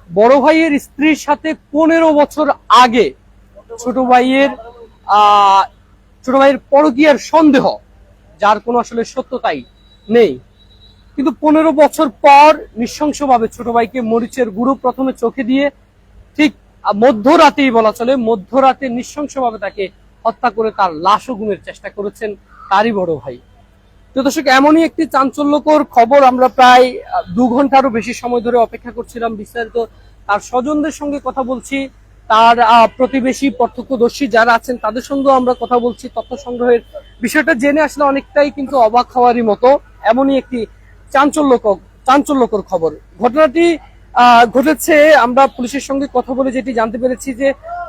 বড় ভাইয়ের স্ত্রীর সাথে 15 বছর আগে ছোট ভাইয়ের আহ ছোট ভাইয়ের পরকীয়ার সন্দেহ, যার কোনো আসলে সত্যতাই নেই। কিন্তু 15 বছর পর নৃশংসভাবে ছোট ভাইকে মরিচের গুঁড়ো প্রথমে চোখে দিয়ে ঠিক মধ্যরাতেই বলা চলে, মধ্যরাতে নৃশংসভাবে তাকে হত্যা করে তার লাশও গুমের চেষ্টা করেছেন তারই বড় ভাই। তো দর্শক, এমনই একটি চাঞ্চল্যকর খবর আমরা প্রায় 2 ঘন্টারও বেশি সময় ধরে অপেক্ষা করছিলাম। বিস্তারিত তার স্বজনদের সঙ্গে কথা বলছি, তার প্রতিবেশী প্রত্যক্ষদর্শী যারা আছেন তাদের সঙ্গেও আমরা কথা বলছি। তথ্য সংগ্রহের বিষয়টা জেনে আসলে অনেকটাই কিন্তু অবাক হওয়ারই মতো। এমনই একটি চাঞ্চল্যকর খবর। ঘটনাটি ঘটেছে, আমরা পুলিশের সঙ্গে কথা বলে যেটি জানতে পেরেছি যে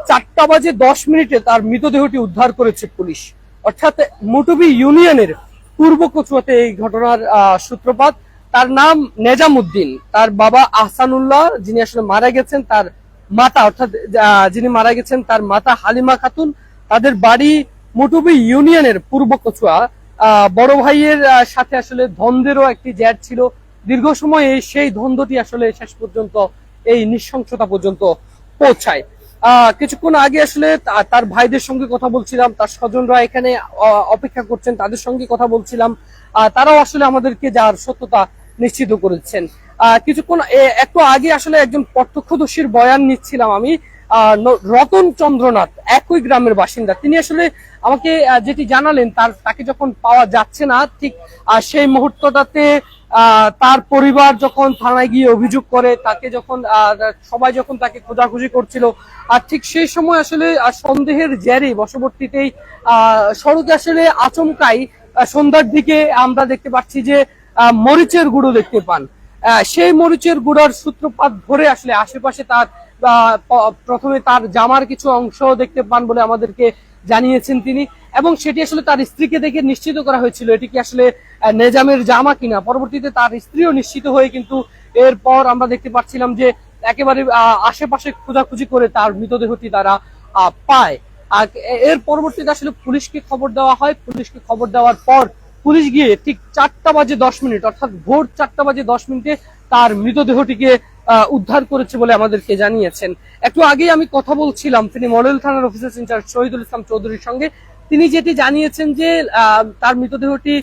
4টা বাজে 10 মিনিটে তার মৃতদেহটি উদ্ধার করেছে পুলিশ। অর্থাৎ মুটুবি ইউনিয়নের পূর্ব কচুয়াতে এই ঘটনার সূত্রপাত। তার নাম নেজাম উদ্দিন, তার বাবা আহসানুল্লাহ যিনি আসলে মারা গেছেন, তার মাতা অর্থাৎ যিনি মারা গেছেন তার মাতা হালিমা খাতুন। তাদের বাড়ি মুটুবি ইউনিয়নের পূর্ব কচুয়া। বড় ভাইয়ের সাথে আসলে দ্বন্দ্বেরও একটি জ্যাট ছিল দীর্ঘ সময়ে। সেই দ্বন্দ্বটি আসলে শেষ পর্যন্ত এই নৃশংসতা পর্যন্ত পৌঁছায়। কিছুক্ষণ আগে আসলে তার ভাইদের সঙ্গে কথা বলছিলাম, তার স্বজনরা এখানে অপেক্ষা করছেন, তাদের সঙ্গে কথা বলছিলাম। তারাও আসলে আমাদেরকে যার সত্যতা নিশ্চিত করেছেন। কিছুক্ষণ একটু আগে আসলে একজন প্রত্যক্ষদর্শীর বয়ান নিচ্ছিলাম আমি। রতন চন্দ্রনাথ একই গ্রামের বাসিন্দা, তিনি আসলে আমাকে যেটি জানালেন, তাকে যখন পাওয়া যাচ্ছে না ঠিক সেই মুহূর্তটাতে তার পরিবার যখন থানায় গিয়ে অভিযোগ করে, তাকে যখন সবাই যখন তাকে খোঁজাখুঁজি করছিল, আর ঠিক সেই সময় আসলে সন্দেহের জেরে বশবর্তীতেই সড়কে আসলে আচমকাই সন্ধ্যার দিকে আমরা দেখতে পাচ্ছি যে মরিচের গুঁড়ো দেখতে পান। সেই মরিচের গুঁড়ার সূত্রপাত ধরে আসলে আশেপাশে তার প্রথমে তার জামার কিছু অংশ দেখতে পান বলে আমাদেরকে জানিয়েছেন তিনি, এবং সেটি আসলে তার স্ত্রীকে দেখে নিশ্চিত করা হয়েছিল এটি কি আসলে নেজামের জামা কিনা। পরবর্তীতে তার স্ত্রীও নিশ্চিত হয়ে কিন্তু এরপর আমরা দেখতে পাচ্ছিলাম যে একেবারে আশেপাশে খোঁজাখুঁজি করে তার মৃতদেহটি তারা পায়। আর এর পরবর্তীতে আসলে পুলিশকে খবর দেওয়া হয়। পুলিশকে খবর দেওয়ার পর পুলিশ গিয়ে ঠিক 4টা বাজে 10 মিনিট অর্থাৎ ভোর 4টা বাজে 10 মিনিটে তার মৃতদেহটিকে উদ্ধার করেছে বলে আমাদেরকে জানিয়েছেন। একটু আগেই আমি কথা বলছিলাম তিনি মডেল থানার অফিসার ইনচার্জ শহীদুল ইসলাম চৌধুরীর সঙ্গে। তিনি যেটি জানিয়েছেন যে তার মৃতদেহটি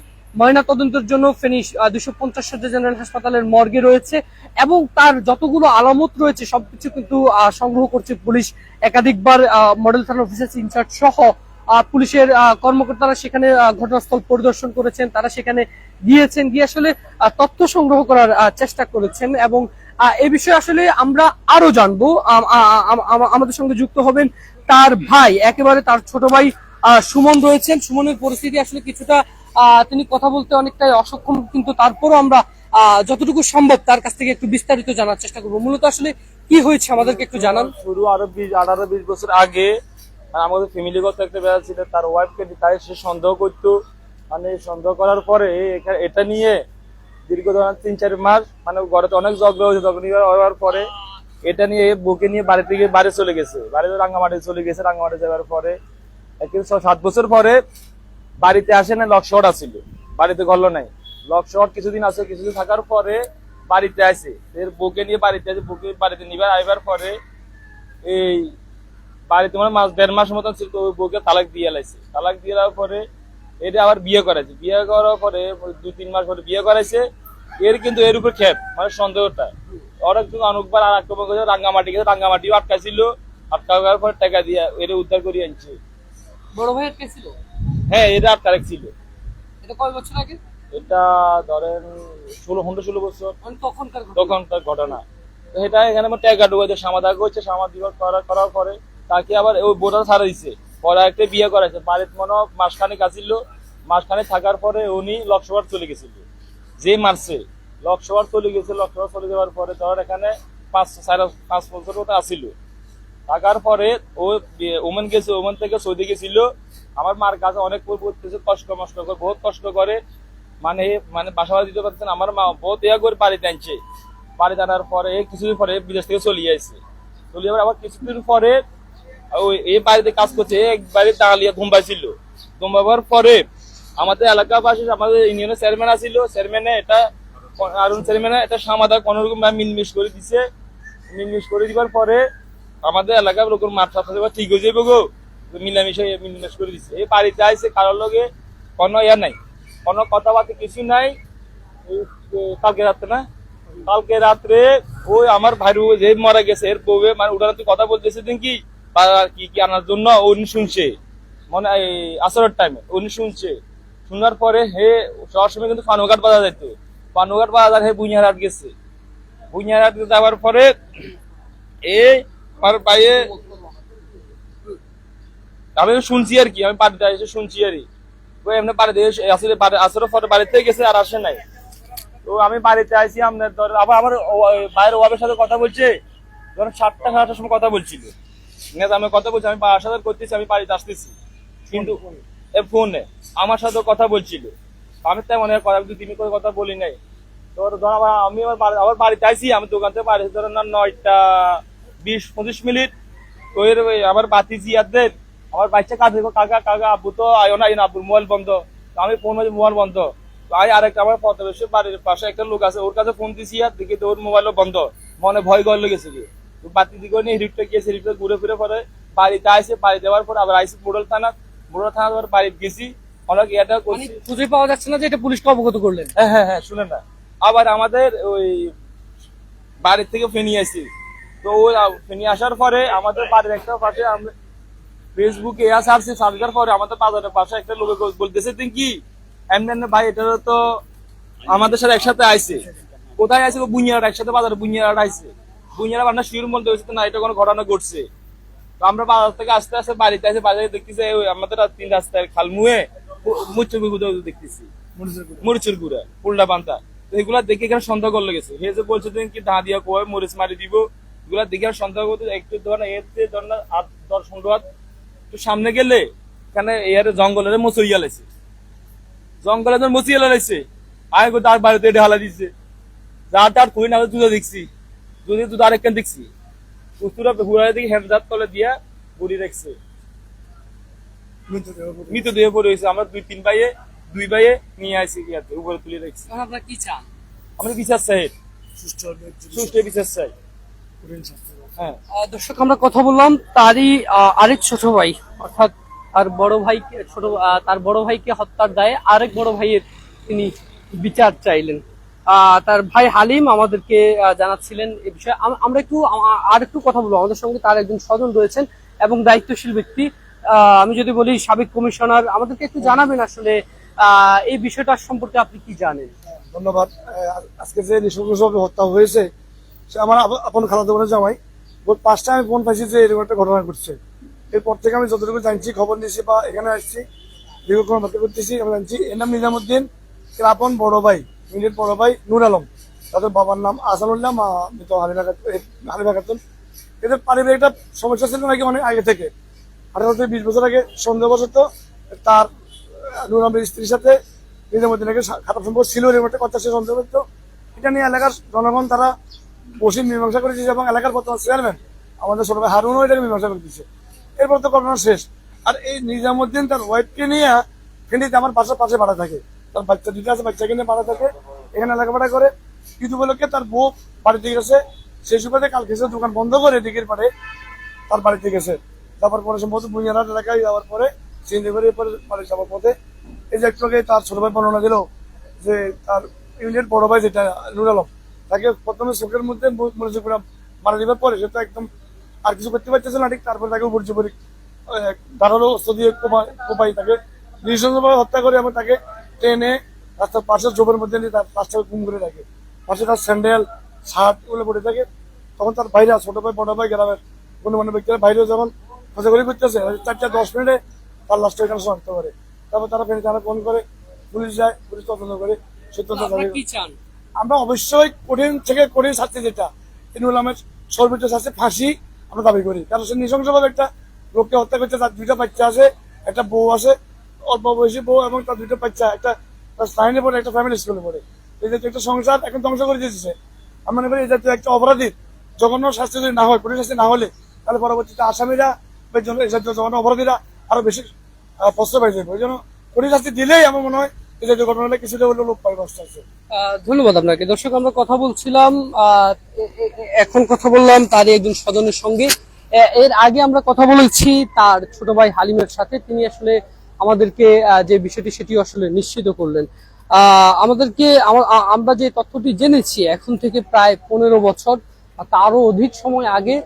ময়না তদন্তের জন্য ফেনী 250 শয্যা জেনারেল হাসপাতালের মর্গে রয়েছে, এবং তার যতগুলো আলামত রয়েছে সবকিছু কিন্তু সংগ্রহ করছে পুলিশ। একাধিকবার মডেল থানার অফিসার ইনচার্জ সহ পুলিশের কর্মকর্তারা সেখানে ঘটনাস্থল পরিদর্শন করেছেন, তারা সেখানে গিয়েছেন, গিয়ে আসলে তথ্য সংগ্রহ করার চেষ্টা করেছেন। এবং এই বিষয়ে আসলে আমরা আরো জানবো। আমাদের সঙ্গে যুক্ত হবেন তার ভাই, একেবারে তার ছোট ভাই সুমন রয়েছেন। সুমনের পরিস্থিতি আসলে কিছুটা তিনি কথা বলতে অনেকটাই অসক্ষম, কিন্তু তারপরও আমরা যতটুকু সম্ভব তার কাছ থেকে একটু বিস্তারিত জানার চেষ্টা করবো। মূলত আসলে কি হয়েছে আমাদেরকে একটু জানান। শুরু আরো 18-20 বছর আগে আমাদের ফ্যামিলিগত একটা ব্যাপার ছিল, তার ওয়াইফকে তাই সে সন্দেহ করতো। মানে সন্দেহ করার পরে এটা নিয়ে দীর্ঘ 3-4 মাস মানে ঘরে অনেক ঝগড়া হয়েছে। ঝগড়া হওয়ার পরে এটা নিয়ে বুকে নিয়ে বাড়ি থেকে বাইরে চলে গেছে, বাড়িতে রাঙ্গামাটি চলে গেছে। রাঙ্গামাটি যাওয়ার পরে 7 বছর পরে বাড়িতে আসে না, লক শর্ট আসছিল, বাড়িতে ঘর নাই। লক শর্ট কিছুদিন আছে, কিছুদিন থাকার পরে বাড়িতে আসে, এর বুকে নিয়ে বাড়িতে আসে। বুকে বাড়িতে নিবার আইবার পরে এই বাড়িতে মানে 1.5 মাস মতন ছিল, তো ওই বউকে তালাক দিয়ে লাইছে। তালাক দিয়ে দেওয়ার পরে এটা আবার বিয়ে করাইছে। বিয়ে করার পরে 2-3 মাস পরে বিয়ে করাইছে। এর কিন্তু এর উপর ক্ষেপ মানে সন্দেহটা ওরা কিন্তু অনেকবার আর আক্রমণ করেছে। রাঙ্গামাটি গেছে, রাঙ্গামাটিও আটকাইছিল। আটকাবার পরে টাকা দিয়ে এর উদ্ধার করে আনছে। বড় ভাইয়ের কে ছিল? হ্যাঁ, এটা আটকারেক ছিল। এটা কয় বছর আগে? এটা ধরেন 16 বছর তখনকার ঘটনা। তো এটা এখানে টাকা ঢুকাইতে সমাধান করছে। সমাধান করার পরে তাকে আবার ওই বোটা ছাড়া দিচ্ছে। পরে একটা বিয়ে করাইছে। বাড়িতে মনে মাসখানেক আসছিল। মাসখানে থাকার পরে উনি লোকসভার চলে গেছিল। যে মারছে লোকসভার চলে গেছে। লোকসভা চলে যাওয়ার পরে ধর এখানে 5 বছর মতো আসিল। থাকার পরে ও ওমান গেছে, ওমান থেকে সৌদি গেছিল। আমার মার কাছে অনেক কষ্ট করে, বহুত কষ্ট করে, মানে বাসা ভাড়া দিতে পারছেন। আমার মা বহুত করে বাড়িতে আনছে। বাড়িতে আনার পরে কিছুদিন পরে বিদেশ থেকে চলে আসছে। চলে যাবার আবার কিছুদিন পরে ওই এই বাড়িতে কাজ করছে। এক বাড়িতে টাঙালিয়া ঘুমবাইছিল। ঘুমাবার পরে আমাদের এলাকাবাসী, আমাদের ইউনিয়নের চেয়ারম্যান আসছিল। চেয়ারম্যানে এটা আরুন চেয়ারম্যানে এটা সমাধান কোনোরকম মিলমিশ করে দিছে। মিলমিশ করে দিবার পরে আমাদের এলাকার লোকের মাঠ সাথে ঠিক হয়ে যাবে গো, মিলামিশে মিলমিশ করে দিচ্ছে। এই বাড়িতে আইসে কারোর লগে কোনো ইয়া নাই, কোনো কথাবার্তা কিছু নাই। কালকে রাত্রে না, কালকে রাত্রে ওই আমার ভাইরু যে মারা গেছে এর বউয়ে মানে ওটা তুই কথা বলতেছে দিন কি কি কি আনার জন্য উনি শুনছে, মানে এই আসরের টাইমে উনি শুনছে। শোনার পরে হে সবার সময় কিন্তু পানুঘাট বাজার যেত, পানুঘাট বাজার হে বুইয়ারহাট গেছে। বুইয়ারহাট যাওয়ার পরে এই আমার ভাইয়ে আমি শুনছি আর কি, আমি বাড়িতে এসে শুনছি আর ওই এমনি বাড়িতে আসলে আসরের পরে বাড়িতে গেছে আর আসে নাই। তো আমি বাড়িতে আইসি, আপনার ধর আবার আমার বাইরের ওয়াবের সাথে কথা বলছে, ধরেন 7টা 8টার সময় কথা বলছিল। ঠিক আছে, আমি কথা বলছি, আমি বাবার সাথে করতেছি, আমি বাড়িতে আসতেছি, কিন্তু ফোনে আমার সাথে কথা বলছিল। আমি তাই মনে হয় কথা 2-3 করে কথা বলি নাই। তো ধর আমি আবার বাড়িতে আইসি, আমি দোকান থেকে বাড়ি ধরেন না 9টা 20-25 মিনিট। তো এর আমার বাতি জিয়াদের আমার বাচ্চা কাঁদে, কাকা কাকা আব্বু তো আয়ো না, আব্বুর মোবাইল বন্ধ। আমি ফোন মাঝে মোবাইল বন্ধ। আমি আরেকটা আমার প্রতিবেশী বাড়ির পাশে একটা লোক আছে, ওর কাছে ফোন দিছি আর দেখি তো ওর মোবাইলও বন্ধ, মনে ভয় গল লেগেছে কি। তো বাতি দিকে নিয়ে হিরিপটা গিয়েছে, হিরিপটা ঘুরে ফিরে পরে বাড়িতে আইসে, বাড়ি দেওয়ার পর আবার আইসি মোড়ল থানা আবার বাড়িতে গেছি, অনেক এটা করছি। খুঁজে পাওয়া যাচ্ছে না যে এটা পুলিশকে অবগত করলেন? হ্যাঁ হ্যাঁ হ্যাঁ, শুনেন না, আবার আমাদের ওই বাড়ির থেকে ফেনি আসি। তো ওই ফেনি আসার পরে আমাদের বাড়ির একটা পাশে আমরা ফেসবুকে সার্চি সার্চার পরে আমাদের বাজারের পাশে একটা লোক বলতেছে তুই কি এমনি এমনি ভাই এটা তো আমাদের সাথে একসাথে আইছে। কোথায় আইছে? বুইয়ারহাট, একসাথে বাজারে বুইয়ারহাট আইছে। বুইয়ারহাট আমরা শিওর বলতে হয়েছে না এটা কোনো ঘটনা ঘটছে। তো আমরা বাজার থেকে আস্তে আস্তে বাড়িতে আসে, বাজারে দেখতেছি আমাদের 3 রাস্তায় খালমুয়ে মুচুর গুঁড়ো দেখতেছি, মরিচের গুঁড়া উল্টা পান্তা। তো এগুলা দেখে এখানে সন্দেহ করলে গেছে, হে যে বলছে কি দা দিয়া কয় মরিচ মারি দিব, এগুলা দেখে আর সন্দেহ করতে একটু ধর এতে ধর না 8-10 হাত একটু সামনে গেলে এখানে এর জঙ্গলের মচইয়া লাইছে, জঙ্গলের মচইয়া লাইছে। আমি তার বাড়িতে এটা হালা দিচ্ছে, যার তার তুই না দুধ দেখছি, দুধ আরেকখান দেখছি, উত্তরা ঘুরাই দিকে হ্যান্ড হাত তলে দিয়া বুড়ি রাখছে, মৃতদেহ পড়ে হয়েছে। আমরা 2-3 ভাইয়ে 2 ভাইয়ে নিয়ে আসি উপরে তুলে রাখছি। আপনারা কি চান? আমরা বিচার চাই, সুষ্ঠু বিচার চাই। হ্যাঁ, দর্শক আমরা কথা বললাম তারই আরেক ছোট ভাই, অর্থাৎ তার বড় ভাইকে তার বড় ভাইকে হত্যার দায়ে আরেক বড় ভাইয়ের তিনি বিচার চাইলেন। তার ভাই হালিম আমাদেরকে জানাচ্ছিলেন এই বিষয়ে। আমরা একটু আর একটু কথা বলবো, আমাদের সঙ্গে তার একজন স্বজন রয়েছেন এবং দায়িত্বশীল ব্যক্তি। আমি যদি বলি সাবেক কমিশনার, আমাদেরকে একটু জানাবেন আসলে এই বিষয়টা সম্পর্কে আপনি কি জানেন? ধন্যবাদ। আজকে যে নৃশংসভাবে হত্যা হয়েছে সে আমার আপন খালাতো বোনের জামাই। 5টা আমি ফোন পাইছি যে এরকম একটা ঘটনা ঘটছে। এরপর থেকে আমি যতটুকু জানছি, খবর নিয়েছি বা এখানে আসছি, দীর্ঘক্ষণ ব্যাখ্যা করতেছি, আমি জানছি এর নাম নিজামুদ্দিন, এর আপন বড় ভাই মিলের বড় ভাই নূর আলম, তাদের বাবার নাম আসানুল্লাহ, মা মৃত হালিমা খাতুন। এদের পারিবারিক একটা সমস্যা ছিল নাকি অনেক আগে থেকে, 18 থেকে 20 বছর আগে সন্দেহবশত তার নূর আলমের স্ত্রীর সাথে নিজামুদ্দিনের খারাপ সম্পর্ক ছিল, এরকম একটা কথা সে সন্দেহ করত। এটা নিয়ে এলাকার জনগণ তারা বসে মীমাংসা করেছে এবং এলাকার বর্তমান চেয়ারম্যান আমাদের ছোট ভাই হারুনও এটাকে মীমাংসা করে দিচ্ছে। এরপর তো ঘটনা শেষ। আর এই নিজামুদ্দিন তার ওয়াইফকে নিয়ে ফেনীতে আমার বাসার পাশে ভাড়া থাকে, তার বাচ্চা 2টা আছে, বাচ্চাকে নিয়ে ভাড়া থাকে, এখানে এলাকা ভাড়া করে। ঈদ উপলক্ষে তার বউ বাড়িতে গেছে, সেই সুবাদে কালকে সে দোকান বন্ধ করে দিকের পারে তার বাড়িতে গেছে। যাওয়ার পরে সম্ভবত বুইয়ারহাট এলাকায় যাওয়ার পরে চিন্তা করে বাড়ি যাওয়ার পথে এই যে একটু আগে তার ছোট ভাই বর্ণনা দিল যে তার ইউনিয়ন বড় ভাই যেটা নূর আলম, তাকে প্রথমে চোখের মধ্যে মনোযোগ করে মারা দিবার পরে সে তো একদম আর কিছু করতে পারতেছে না ঠিক। তারপরে তাকে উপর পরি ধারালো অস্ত্র দিয়ে কোপাই তাকে নৃশংসভাবে হত্যা করে এবং তাকে ট্রেনে রাস্তার পাশের জোবের মধ্যে নিয়ে তার রাস্তায় গুম করে রাখে। পাশে তার স্যান্ডেল শার্ট এগুলো পড়ে থাকে। তখন তার ভাইরা, ছোট ভাই বড় ভাই গ্রামের গণ্যমান্য ব্যক্তিরা বাইরেও যখন খোঁজাখুঁজি করতেছে 4টা 10 মিনিটে তার লাশটা এখানে শনাক্ত করে। তারপর তারা ফের তারা ফোন করে, পুলিশ যায়, পুলিশ তদন্ত করে সত্যতা। আমরা অবশ্যই কঠিন থেকে কঠিন শাস্তি, যেটা নূর আলমের সর্বোচ্চ শাস্তি ফাঁসি আমরা দাবি করি। কারণ সে নৃশংসভাবে একটা লোককে হত্যা করছে, তার 2টা বাচ্চা আছে, একটা বউ আছে, অল্প বয়সী বউ এবং তার 2টা বাচ্চা, একটা লাইনে পড়ে, একটা ফ্যামিলি স্কুলে পড়ে। এই জাতীয় একটা সংসার এখন ধ্বংস করে দিয়েছে। আমি মনে করি এই জাতীয় একটা অপরাধীর জঘন্য শাস্তি যদি না হয়, কঠিন শাস্তি না হলে, তাহলে পরবর্তীতে আসামিরা এই জাতীয় জঘন্য অপরাধীরা আরো বেশি প্রশ্রয় পাই যাবে। ওই জন্য কঠিন শাস্তি দিলেই আমার মনে হয় এই জাতীয় ঘটনাটা কিছুটা হলেও লোপ পাইব আস্তে আস্তে। ধন্যবাদ আপনাকে। দর্শক, আমরা কথা বলছিলাম, এখন কথা বললাম তারই একজন স্বজনের সঙ্গে। এর আগে আমরা কথা বলেছি তার ছোট ভাই হালিমের সাথে। তিনি আসলে আমাদেরকে যে বিষয়টি সেটি আসলে নিশ্চিত করলেন। আমাদেরকে আমরা যে তথ্যটি জেনেছি, এখন থেকে প্রায় 15 বছর তারও অধিক সময় আগে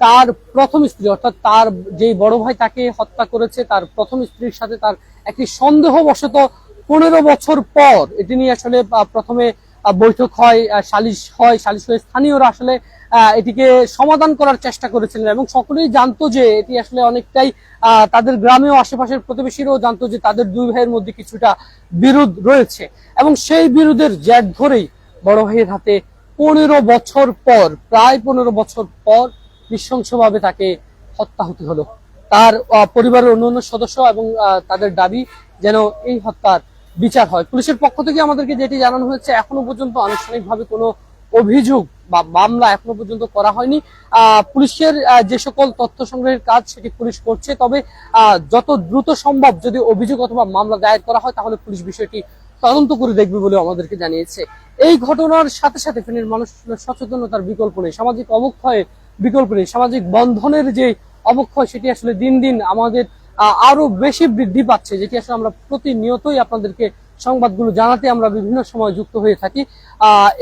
তার প্রথম স্ত্রী, অর্থাৎ তার যেই বড় ভাই তাকে হত্যা করেছে, তার প্রথম স্ত্রীর সাথে তার একটি সন্দেহবশত 15 বছর পর এটি নিয়ে আসলে প্রথমে বৈঠক হয়, সালিশ হয়ে স্থানীয়রা আসলে এটিকে সমাধান করার চেষ্টা করেছিলেন এবং সকলেই জানতো যে এটি আসলে অনেকটাই তাদের গ্রামেও আশেপাশের প্রতিবেশীরাও জানতো যে তাদের দুই ভাইয়ের মধ্যে কিছুটা বিরোধ রয়েছে এবং সেই বিরোধের জের ধরেই বড় ভাইয়ের হাতে 15 বছর পর, প্রায় 15 বছর পর নৃশংসভাবে তাকে হত্যা হতে হলো। তার পরিবারের অন্যান্য সদস্য এবং তাদের দাবি যেন এই হত্যার বিচার হয়। পুলিশের পক্ষ থেকে আমাদেরকে যেটি জানানো হয়েছে, এখনো পর্যন্ত আনুষ্ঠানিকভাবে কোনো অভিযোগ বা মামলা এখনো পর্যন্ত করা হয়নি। পুলিশের যে সকল তথ্য সংগ্রহের কাজ সেটি পুলিশ করছে, তবে যত দ্রুত সম্ভব যদি অভিযোগ অথবা মামলা দায়ের করা হয় তাহলে পুলিশ বিষয়টি তদন্ত করে দেখবে বলে আমাদেরকে জানিয়েছে। এই ঘটনার সাথে সাথে ফেনীর মানুষ সচেতনতার বিকল্প নেই, সামাজিক অবক্ষয়ের বিকল্প নেই, সামাজিক বন্ধনের যে অবক্ষয় সেটি আসলে দিন দিন আমাদের আরো বেশি বৃদ্ধি পাচ্ছে, যেটি আসলে আমরা প্রতিনিয়তই আপনাদেরকে সংবাদগুলো জানাতে আমরা বিভিন্ন সময় যুক্ত হয়ে থাকি।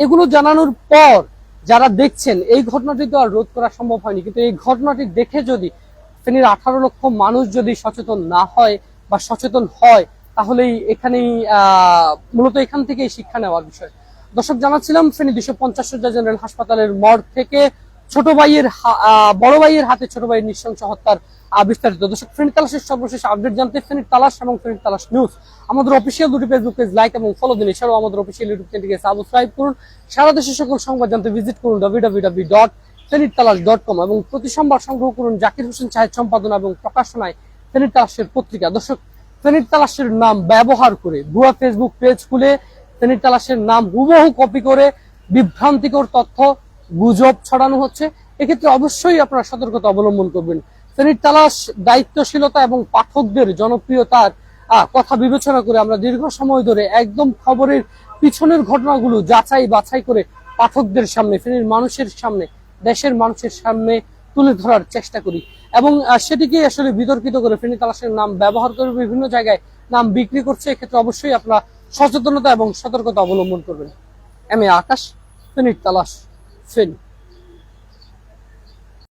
এগুলো জানানোর পর যারা দেখছেন, এই ঘটনাটি তো আর রোধ করা সম্ভব হয়নি, কিন্তু এই ঘটনাটি দেখে যদি ফেনীর 18 লক্ষ মানুষ যদি সচেতন না হয় বা সচেতন হয়, তাহলেই এখানেই মূলত এখান থেকেই শিক্ষা নেওয়ার বিষয়। দর্শক, জানাচ্ছিলাম ফেনী 250 শয্যা জেনারেল হাসপাতালের মর্গ থেকে ছোট ভাইয়ের বড় ভাইয়ের হাতে ছোট ভাইয়ের নৃশংস হত্যার বিস্তারিত। দর্শক, ফেনী তালাশের সর্বশেষ আপডেট জানতে ফেনীর তালাশ এবং ফেনীর তালাশ নিউজ আমাদের অফিসিয়াল দুটি ফেসবুক পেজ লাইক এবং ফলো দিন। এছাড়াও আমাদের অফিসিয়াল ইউটিউব চ্যানেলকে সাবস্ক্রাইব করুন। সারা দেশের সকল সংবাদ জানতে ভিজিট করুন www.fenirtalas.com এবং প্রতি সোমবার সংগ্রহ করুন জাকির হোসেন সাহেব সম্পাদনা এবং প্রকাশনায় ফেনীর তালাশের পত্রিকা। দর্শক, ফেনীর তালাশের নাম ব্যবহার করে ভুয়া ফেসবুক পেজ খুলে ফেনীর তালাশের নাম হুবহু কপি করে বিভ্রান্তিকর তথ্য গুজব ছড়ানো হচ্ছে। এক্ষেত্রে অবশ্যই আপনারা সতর্কতা অবলম্বন করবেন। ফেনীর তালাশ দায়িত্বশীলতা এবং পাঠকদের জনপ্রিয়তার কথা বিবেচনা করে আমরা দীর্ঘ সময় ধরে একদম খবরের পিছনের ঘটনাগুলো যাচাই বাছাই করে পাঠকদের সামনে, ফেনীর মানুষের সামনে, দেশের মানুষের সামনে তুলে ধরার চেষ্টা করি এবং সেটিকে আসলে বিতর্কিত করে ফেনী তালাশের নাম ব্যবহার করে বিভিন্ন জায়গায় নাম বিক্রি করছে। এক্ষেত্রে অবশ্যই আপনারা সচেতনতা এবং সতর্কতা অবলম্বন করবেন। আমি আকাশ, ফেনীর তালাশ, ফেনী।